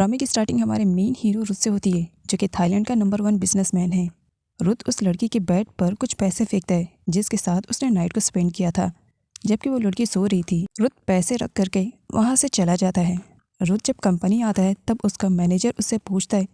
ड्रामे की स्टार्टिंग हमारे मेन हीरो रुत से होती है, जो कि थाईलैंड का नंबर 1 बिजनेसमैन है। रुत उस लड़की के बेड पर कुछ पैसे फेंकता है जिसके साथ उसने नाइट को स्पेंड किया था। जबकि वो लड़की सो रही थी, रुत पैसे रख करके वहाँ से चला जाता है। रुत जब कंपनी आता है तब उसका मैनेजर उससे पूछता है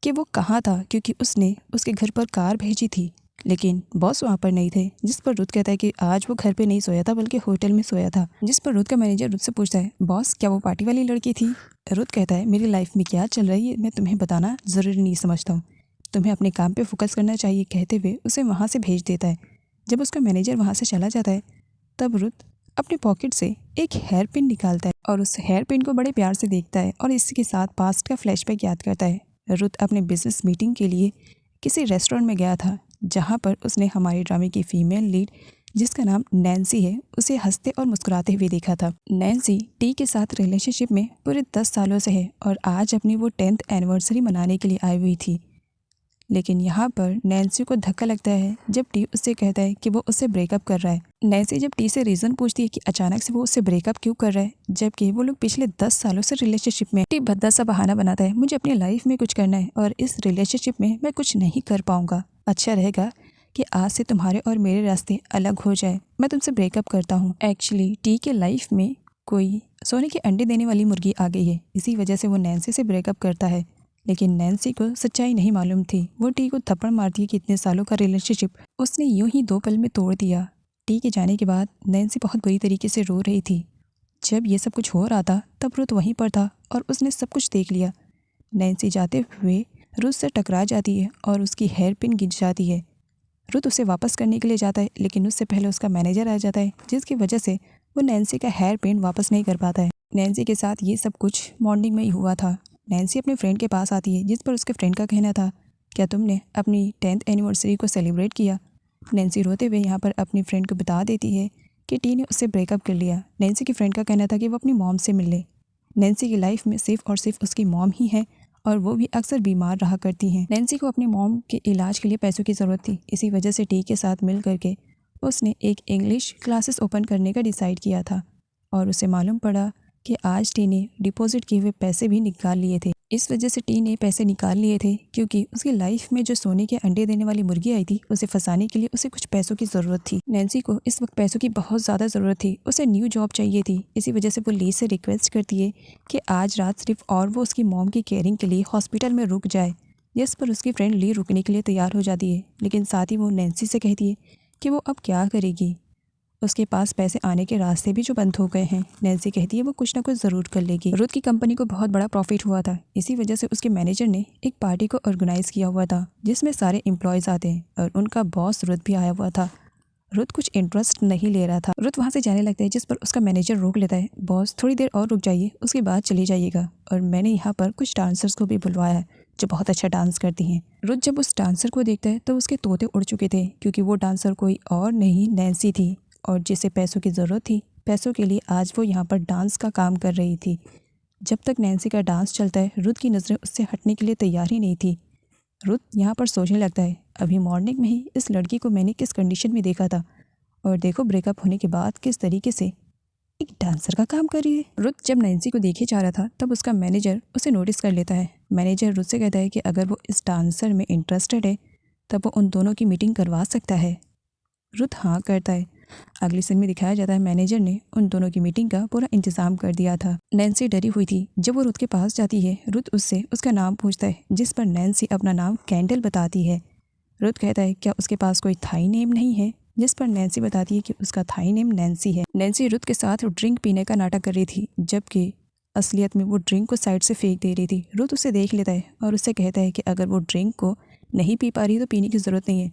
कि वो कहाँ था, क्योंकि उसने उसके घर पर कार भेजी थी, लेकिन बॉस वहाँ पर नहीं थे। जिस पर रुत कहता है कि आज वो घर पे नहीं सोया था बल्कि होटल में सोया था। जिस पर रुत का मैनेजर रुत से पूछता है, बॉस क्या वो पार्टी वाली लड़की थी? रुत कहता है, मेरी लाइफ में क्या चल रही है मैं तुम्हें बताना ज़रूरी नहीं समझता हूँ, तुम्हें अपने काम पे फोकस करना चाहिए, कहते हुए उसे वहाँ से भेज देता है। जब उसका मैनेजर वहाँ से चला जाता है तब रुत अपने पॉकेट से एक हेयर पिन निकालता है और उस हेयर पिन को बड़े प्यार से देखता है और इसके साथ पास्ट का फ्लैशबैक याद करता है। रुत अपने बिजनेस मीटिंग के लिए किसी रेस्टोरेंट में गया था, जहाँ पर उसने हमारे ड्रामे की फीमेल लीड, जिसका नाम नैन्सी है, उसे हंसते और मुस्कुराते हुए देखा था। नैन्सी टी के साथ रिलेशनशिप में पूरे 10 सालों से है और आज अपनी वो 10th एनिवर्सरी मनाने के लिए आई हुई थी। लेकिन यहाँ पर नैन्सी को धक्का लगता है जब टी उससे कहता है कि वो उससे ब्रेकअप कर रहा है। नैन्सी जब टी से रीज़न पूछती है कि अचानक से वो उससे ब्रेकअप क्यों कर रहा है, जबकि वो लोग पिछले 10 सालों से रिलेशनशिप में। टी भद्दा सा बहाना बनाता है, मुझे अपनी लाइफ में कुछ करना है और इस रिलेशनशिप में मैं कुछ नहीं कर पाऊंगा। अच्छा रहेगा कि आज से तुम्हारे और मेरे रास्ते अलग हो जाए, मैं तुमसे ब्रेकअप करता हूँ। एक्चुअली टी के लाइफ में कोई सोने के अंडे देने वाली मुर्गी आ गई है, इसी वजह से वो नैन्सी से ब्रेकअप करता है। लेकिन नैन्सी को सच्चाई नहीं मालूम थी। वो टी को थप्पड़ मारती है कि इतने सालों का रिलेशनशिप उसने यूं ही 2 पल में तोड़ दिया। टी के जाने के बाद नैन्सी बहुत बुरी तरीके से रो रही थी। जब ये सब कुछ हो रहा था तब रुत वहीं पर था और उसने सब कुछ देख लिया। नैन्सी जाते हुए रुत से टकरा जाती है और उसकी हेयर पिन गिर जाती है। रुत उसे वापस करने के लिए जाता है, लेकिन उससे पहले उसका मैनेजर आ जाता है, जिसकी वजह से वो नैन्सी का हेयर पिन वापस नहीं कर पाता है। नैन्सी के साथ ये सब कुछ मॉर्निंग में ही हुआ था। नैन्सी अपने फ्रेंड के पास आती है, जिस पर उसके फ्रेंड का कहना था, क्या तुमने अपनी 10th एनिवर्सरी को सेलिब्रेट किया? नैन्सी रोते हुए यहाँ पर अपनी फ्रेंड को बता देती है कि टी ने उससे ब्रेकअप कर लिया। नैन्सी के फ्रेंड का कहना था कि वो अपनी मॉम से मिल ले। नैन्सी की लाइफ में सिर्फ और सिर्फ उसकी मॉम ही है और वो भी अक्सर बीमार रहा करती हैं। नैन्सी को अपनी मॉम के इलाज के लिए पैसों की ज़रूरत थी, इसी वजह से टी के साथ मिल करके उसने एक इंग्लिश क्लासेस ओपन करने का डिसाइड किया था और उसे मालूम पड़ा कि आज टी ने डिपॉजिट किए हुए पैसे भी निकाल लिए थे। इस वजह से टी ने पैसे निकाल लिए थे क्योंकि उसकी लाइफ में जो सोने के अंडे देने वाली मुर्गी आई थी, उसे फंसाने के लिए उसे कुछ पैसों की ज़रूरत थी। नैन्सी को इस वक्त पैसों की बहुत ज़्यादा ज़रूरत थी, उसे न्यू जॉब चाहिए थी। इसी वजह से वो ली से रिक्वेस्ट करती है कि आज रात सिर्फ और वो उसकी मॉम की केयरिंग के लिए हॉस्पिटल में रुक जाए, जिस पर उसकी फ्रेंड ली रुकने के लिए तैयार हो जाती है। लेकिन साथ ही वो नैन्सी से कहती है कि वो अब क्या करेगी, उसके पास पैसे आने के रास्ते भी जो बंद हो गए हैं। नैन्सी कहती है वो कुछ ना कुछ ज़रूर कर लेगी। रुत की कंपनी को बहुत बड़ा प्रॉफिट हुआ था, इसी वजह से उसके मैनेजर ने एक पार्टी को ऑर्गेनाइज किया हुआ था जिसमें सारे एम्प्लॉयज़ आते हैं और उनका बॉस रुत भी आया हुआ था। रुत कुछ इंटरेस्ट नहीं ले रहा था। रुत वहाँ से जाने लगता है, जिस पर उसका मैनेजर रोक लेता है, बॉस थोड़ी देर और रुक जाइए, उसके बाद चले जाइएगा, और मैंने यहाँ पर कुछ डांसर्स को भी बुलवाया है जो बहुत अच्छा डांस करती हैं। रुत जब उस डांसर को देखता है तो उसके तोते उड़ चुके थे, क्योंकि वो डांसर कोई और नहीं नैन्सी थी और जिसे पैसों की ज़रूरत थी, पैसों के लिए आज वो यहाँ पर डांस का काम कर रही थी। जब तक नैन्सी का डांस चलता है, रुत की नज़रें उससे हटने के लिए तैयार ही नहीं थी। रुत यहाँ पर सोचने लगता है, अभी मॉर्निंग में ही इस लड़की को मैंने किस कंडीशन में देखा था और देखो ब्रेकअप होने के बाद किस तरीके से एक डांसर का काम कर रही है। रुत जब नैन्सी को देखे जा रहा था तब उसका मैनेजर उसे नोटिस कर लेता है। मैनेजर रुत से कहता है कि अगर वो इस डांसर में इंटरेस्टेड है तब वो उन दोनों की मीटिंग करवा सकता है। रुत हाँ करता है। अगली सीन में दिखाया जाता है मैनेजर ने उन दोनों की मीटिंग का पूरा इंतजाम कर दिया था। नैन्सी डरी हुई थी। जब वो रुत के पास जाती है, रुत उससे उसका नाम पूछता है, जिस पर नैन्सी अपना नाम कैंडल बताती है। रुत कहता है क्या उसके पास कोई थाई नेम नहीं है, जिस पर नैन्सी बताती है कि उसका थाई नेम नैन्सी है। नैन्सी रुत के साथ ड्रिंक पीने का नाटक कर रही थी, जबकि असलियत में वो ड्रिंक को साइड से फेंक दे रही थी। रुत उसे देख लेता है और उससे कहता है कि अगर वो ड्रिंक को नहीं पी पा रही तो पीने की ज़रूरत नहीं है।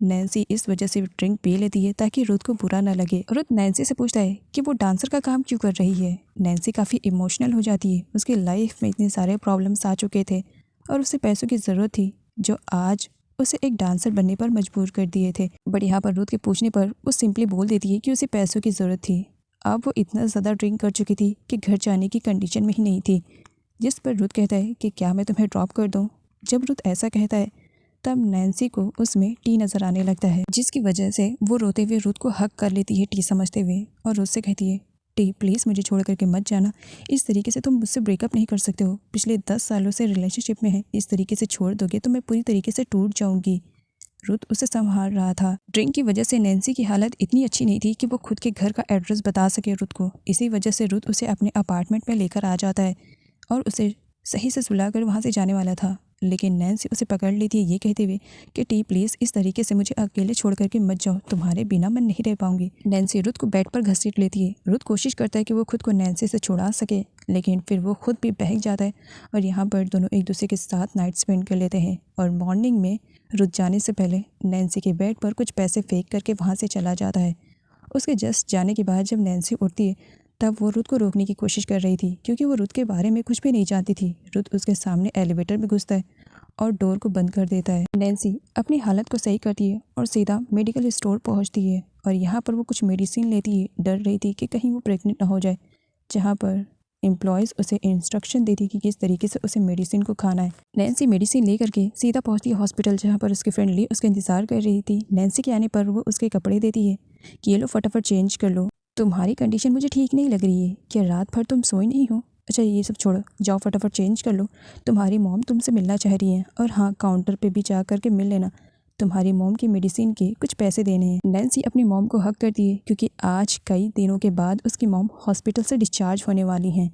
नैन्सी इस वजह से ड्रिंक पी लेती है ताकि रुत को बुरा ना लगे। रुत नैन्सी से पूछता है कि वो डांसर का काम क्यों कर रही है। नैन्सी काफ़ी इमोशनल हो जाती है। उसकी लाइफ में इतने सारे प्रॉब्लम्स आ चुके थे और उसे पैसों की ज़रूरत थी, जो आज उसे एक डांसर बनने पर मजबूर कर दिए थे। बट यहाँ पर रुत के पूछने पर वो सिंपली बोल देती है कि उसे पैसों की ज़रूरत थी। अब वो इतना ज़्यादा ड्रिंक कर चुकी थी कि घर जाने की कंडीशन में ही नहीं थी, जिस पर रुत कहता है कि क्या मैं तुम्हें ड्रॉप कर दूँ। जब रुत ऐसा कहता है तब नैन्सी को उसमें टी नज़र आने लगता है, जिसकी वजह से वो रोते हुए रुत को हक कर लेती है टी समझते हुए, और रुत से कहती है टी प्लीज़ मुझे छोड़ करके मत जाना। इस तरीके से तुम मुझसे ब्रेकअप नहीं कर सकते हो। पिछले 10 सालों से रिलेशनशिप में है, इस तरीके से छोड़ दोगे तो मैं पूरी तरीके से टूट जाऊंगी। रुथ उसे संभाल रहा था। ड्रिंक की वजह से नैन्सी की हालत इतनी अच्छी नहीं थी कि वो खुद के घर का एड्रेस बता सके रुथ को। इसी वजह से रुथ उसे अपने अपार्टमेंट में लेकर आ जाता है और उसे सही से सुलाकर वहाँ से जाने वाला था, लेकिन नैन्सी उसे पकड़ लेती है ये कहते हुए कि टी प्लीज़ इस तरीके से मुझे अकेले छोड़ करके मत जाओ, तुम्हारे बिना मैं नहीं रह पाऊंगी। नैन्सी रुथ को बेड पर घसीट लेती है। रुथ कोशिश करता है कि वो खुद को नैन्सी से छुड़ा सके, लेकिन फिर वो खुद भी बहक जाता है और यहाँ पर दोनों एक दूसरे के साथ नाइट स्पेंड कर लेते हैं। और मॉर्निंग में रुथ जाने से पहले नैन्सी के बेड पर कुछ पैसे फेंक करके वहाँ से चला जाता है। उसके जस्ट जाने के बाद जब नैन्सी उठती है तब वो रुथ को रोकने की कोशिश कर रही थी, क्योंकि वो रुथ के बारे में कुछ भी नहीं जानती थी। रुथ उसके सामने एलिवेटर में घुसता है और डोर को बंद कर देता है। नैन्सी अपनी हालत को सही करती है और सीधा मेडिकल स्टोर पहुंचती है और यहाँ पर वो कुछ मेडिसिन लेती है। डर रही थी कि कहीं वो प्रेग्नेंट ना हो जाए, जहाँ पर एम्प्लॉयज़ उसे इंस्ट्रक्शन देती कि किस तरीके से उसे मेडिसिन को खाना है। नैन्सी मेडिसिन ले करके सीधा पहुंचती है हॉस्पिटल, जहाँ पर उसकी फ्रेंड ली उसका इंतज़ार कर रही थी। नैन्सी के आने पर वो उसके कपड़े देती है कि ये लो फटाफट चेंज कर लो, तुम्हारी कंडीशन मुझे ठीक नहीं लग रही है। क्या रात भर तुम सोई नहीं हो? अच्छा ये सब छोड़ो, जाओ फटाफट चेंज कर लो, तुम्हारी मॉम तुमसे मिलना चाह रही है। और हाँ, काउंटर पे भी जा कर के मिल लेना, तुम्हारी मॉम की मेडिसिन के कुछ पैसे देने हैं। नैन्सी अपनी मॉम को हक करती है क्योंकि आज कई दिनों के बाद उसकी मॉम हॉस्पिटल से डिस्चार्ज होने वाली हैं।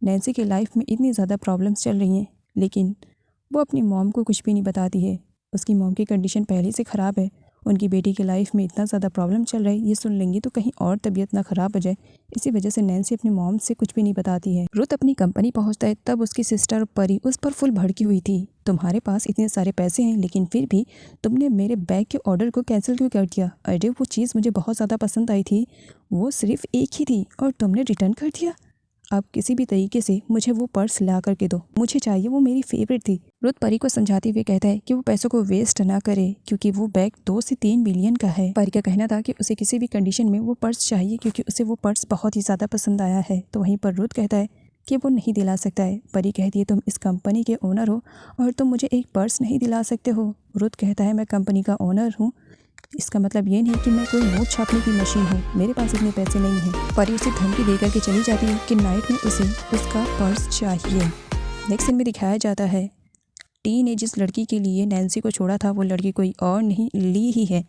नैन्सी की लाइफ में इतनी ज़्यादा प्रॉब्लम्स चल रही हैं, लेकिन वो अपनी मॉम को कुछ भी नहीं बताती है। उसकी मॉम की कंडीशन पहले से ख़राब है, उनकी बेटी की लाइफ में इतना ज़्यादा प्रॉब्लम चल रहा है, ये सुन लेंगी तो कहीं और तबीयत ना ख़राब हो जाए। इसी वजह से नैन्सी अपनी मॉम से कुछ भी नहीं बताती है। रुथ अपनी कंपनी पहुंचता है तब उसकी सिस्टर परी उस पर फुल भड़की हुई थी। तुम्हारे पास इतने सारे पैसे हैं, लेकिन फिर भी तुमने मेरे बैग के ऑर्डर को कैंसिल क्यों कर दिया? अरे वो चीज़ मुझे बहुत ज़्यादा पसंद आई थी, वो सिर्फ एक ही थी और तुमने रिटर्न कर दिया। अब किसी भी तरीके से मुझे वो पर्स ला करके दो, मुझे चाहिए, वो मेरी फेवरेट थी। रुथ परी को समझाते हुए कहता है कि वो पैसों को वेस्ट ना करे, क्योंकि वो बैग 2 से 3 मिलियन का है। परी का कहना था कि उसे किसी भी कंडीशन में वो पर्स चाहिए, क्योंकि उसे वो पर्स बहुत ही ज़्यादा पसंद आया है। तो वहीं पर रुथ कहता है कि वो नहीं दिला सकता है। परी कहती है तुम इस कंपनी के ओनर हो और तुम मुझे एक पर्स नहीं दिला सकते हो। रुथ कहता है मैं कंपनी का ओनर हूँ, इसका मतलब ये नहीं कि मैं कोई नोट छापने की मशीन हूँ, मेरे पास इतने पैसे नहीं हैं। परी उसे धमकी दे करके चली जाती है कि नाइट में उसे उसका पर्स चाहिए। नेक्स्ट सीन में दिखाया जाता है टी ने जिस लड़की के लिए नैन्सी को छोड़ा था वो लड़की कोई और नहीं, ली ही है।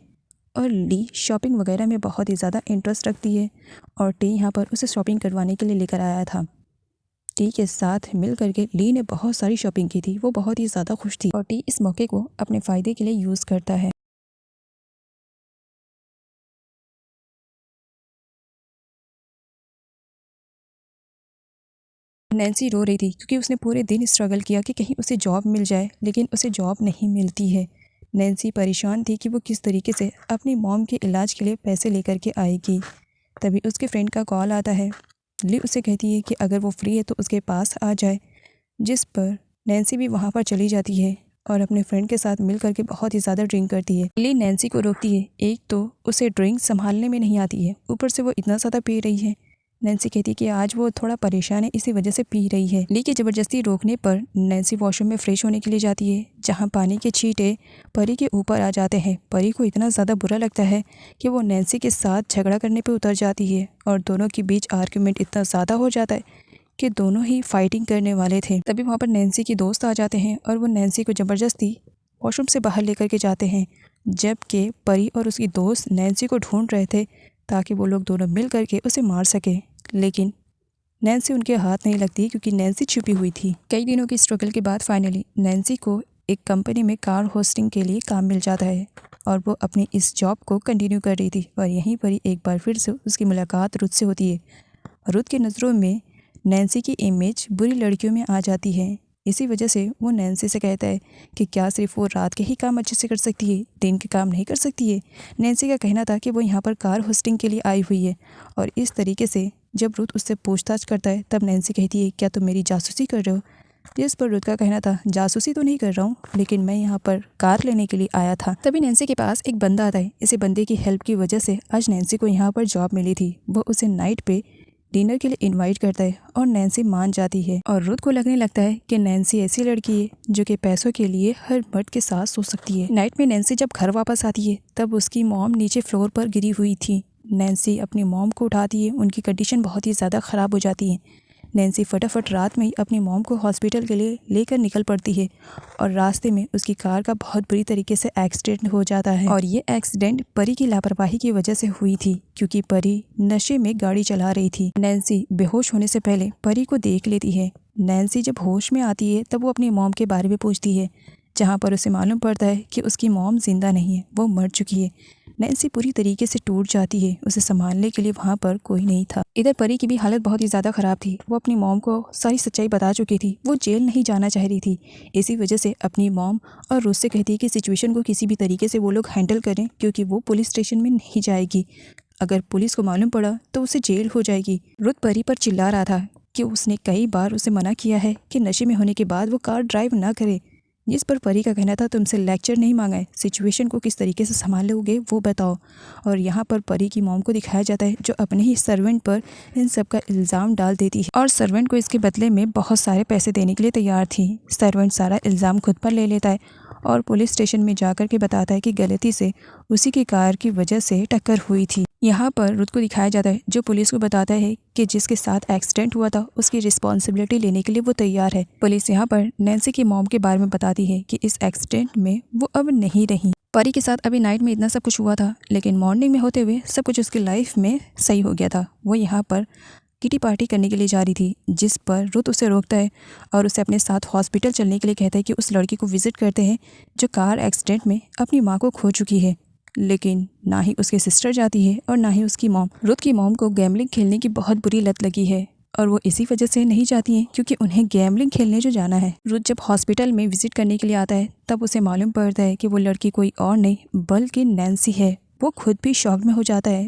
और ली शॉपिंग वगैरह में बहुत ही ज़्यादा इंटरेस्ट रखती है और टी यहाँ पर उसे शॉपिंग करवाने के लिए लेकर आया था। टी के साथ मिल करके ली ने बहुत सारी शॉपिंग की थी, वो बहुत ही ज़्यादा खुश थी और टी इस मौके को अपने फ़ायदे के लिए यूज़ करता है। नैन्सी रो रही थी क्योंकि उसने पूरे दिन स्ट्रगल किया कि कहीं उसे जॉब मिल जाए, लेकिन उसे जॉब नहीं मिलती है। नैन्सी परेशान थी कि वो किस तरीके से अपनी मॉम के इलाज के लिए पैसे लेकर के आएगी। तभी उसके फ्रेंड का कॉल आता है। ली उसे कहती है कि अगर वो फ्री है तो उसके पास आ जाए, जिस पर नैन्सी भी वहाँ पर चली जाती है और अपने फ्रेंड के साथ मिल करके बहुत ही ज़्यादा ड्रिंक करती है। ली नैन्सी को रोकती है, एक तो उसे ड्रिंक संभालने में नहीं आती है, ऊपर से वो इतना ज़्यादा पी रही है। नैन्सी कहती है कि आज वो थोड़ा परेशान है, इसी वजह से पी रही है। ली के ज़बरदस्ती रोकने पर नैन्सी वॉशरूम में फ्रेश होने के लिए जाती है, जहाँ पानी के छींटे परी के ऊपर आ जाते हैं। परी को इतना ज़्यादा बुरा लगता है कि वो नैन्सी के साथ झगड़ा करने पे उतर जाती है और दोनों के बीच आर्ग्यूमेंट इतना ज़्यादा हो जाता है कि दोनों ही फाइटिंग करने वाले थे। तभी वहाँ पर नैन्सी के दोस्त आ जाते हैं और वो नैन्सी को ज़बरदस्ती वॉशरूम से बाहर लेकर के जाते हैं, जबकि परी और उसकी दोस्त नैन्सी को ढूंढ रहे थे ताकि वो लोग दोनों मिल करके उसे मार सके। लेकिन नैन्सी उनके हाथ नहीं लगती क्योंकि नैन्सी छुपी हुई थी। कई दिनों की स्ट्रगल के बाद फाइनली नैन्सी को एक कंपनी में कार होस्टिंग के लिए काम मिल जाता है और वो अपनी इस जॉब को कंटिन्यू कर रही थी। और यहीं पर ही एक बार फिर से उसकी मुलाकात रुथ से होती है। रुथ की नज़रों में नैन्सी की इमेज बुरी लड़कियों में आ जाती है। इसी वजह से वो नैन्सी से कहता है कि क्या सिर्फ वो रात के ही काम अच्छे से कर सकती है, दिन के काम नहीं कर सकती है। नैन्सी का कहना था कि वो यहाँ पर कार होस्टिंग के लिए आई हुई है और इस तरीके से जब रुथ उससे पूछताछ करता है तब नैन्सी कहती है क्या तुम मेरी जासूसी कर रहे हो? जिस पर रुथ का कहना था जासूसी तो नहीं कर रहा हूँ, लेकिन मैं यहाँ पर कार लेने के लिए आया था। तभी नैन्सी के पास एक बंदा आता है। इसी बंदे की हेल्प की वजह से आज नैन्सी को यहाँ पर जॉब मिली थी। वो उसे नाइट पे डिनर के लिए इनवाइट करता है और नैन्सी मान जाती है और रुथ को लगने लगता है कि नैन्सी ऐसी लड़की है जो कि पैसों के लिए हर मर्द के साथ सो सकती है। नाइट में नैन्सी जब घर वापस आती है तब उसकी मॉम नीचे फ्लोर पर गिरी हुई थी। नैन्सी अपनी मॉम को उठाती है। उनकी कंडीशन बहुत ही ज़्यादा ख़राब हो जाती है। नैन्सी फटाफट रात में ही अपनी मॉम को हॉस्पिटल के लिए लेकर निकल पड़ती है और रास्ते में उसकी कार का बहुत बुरी तरीके से एक्सीडेंट हो जाता है। और ये एक्सीडेंट परी की लापरवाही की वजह से हुई थी, क्योंकि परी नशे में गाड़ी चला रही थी। नैन्सी बेहोश होने से पहले परी को देख लेती है। नैन्सी जब होश में आती है तब वो अपनी मॉम के बारे में पूछती है, जहाँ पर उसे मालूम पड़ता है कि उसकी मॉम जिंदा नहीं है, वो मर चुकी है। नैन्सी पूरी तरीके से टूट जाती है। उसे संभालने के लिए वहाँ पर कोई नहीं था। इधर परी की भी हालत बहुत ही ज़्यादा ख़राब थी। वो अपनी मॉम को सारी सच्चाई बता चुकी थी। वो जेल नहीं जाना चाह रही थी। इसी वजह से अपनी मॉम और रुथ से कहती है कि सिचुएशन को किसी भी तरीके से वो लोग हैंडल करें, क्योंकि वो पुलिस स्टेशन में नहीं जाएगी। अगर पुलिस को मालूम पड़ा तो उसे जेल हो जाएगी। रुथ परी पर चिल्ला रहा था कि उसने कई बार उसे मना किया है कि नशे में होने के बाद वो कार ड्राइव ना करे, जिस पर परी का कहना था तुमसे लेक्चर नहीं मांगा है, सिचुएशन को किस तरीके से संभालोगे वो बताओ। और यहाँ पर परी की मॉम को दिखाया जाता है जो अपने ही सर्वेंट पर इन सब का इल्ज़ाम डाल देती है और सर्वेंट को इसके बदले में बहुत सारे पैसे देने के लिए तैयार थी। सर्वेंट सारा इल्ज़ाम खुद पर ले लेता है और पुलिस स्टेशन में जाकर के बताता है कि गलती से उसी की कार की वजह से टक्कर हुई थी। यहाँ पर रुथ को दिखाया जाता है जो पुलिस को बताता है कि जिसके साथ एक्सीडेंट हुआ था उसकी रिस्पॉन्सिबिलिटी लेने के लिए वो तैयार है। पुलिस यहाँ पर नैन्सी की मॉम के बारे में बताती है कि इस एक्सीडेंट में वो अब नहीं रही। परी के साथ अभी नाइट में इतना सब कुछ हुआ था, लेकिन मॉर्निंग में होते हुए सब कुछ उसकी लाइफ में सही हो गया था। वो यहाँ पर किटी पार्टी करने के लिए जा रही थी, जिस पर रुथ उसे रोकता है और उसे अपने साथ हॉस्पिटल चलने के लिए कहता है कि उस लड़की को विजिट करते हैं जो कार एक्सीडेंट में अपनी माँ को खो चुकी है। लेकिन ना ही उसकी सिस्टर जाती है और ना ही उसकी मॉम। रुथ की मॉम को गैम्बलिंग खेलने की बहुत बुरी लत लगी है और वो इसी वजह से नहीं जाती हैं क्योंकि उन्हें गैम्बलिंग खेलने जो जाना है। रुथ जब हॉस्पिटल में विजिट करने के लिए आता है तब उसे मालूम पड़ता है कि वो लड़की कोई और नहीं बल्कि नैन्सी है। वो खुद भी शॉक में हो जाता है।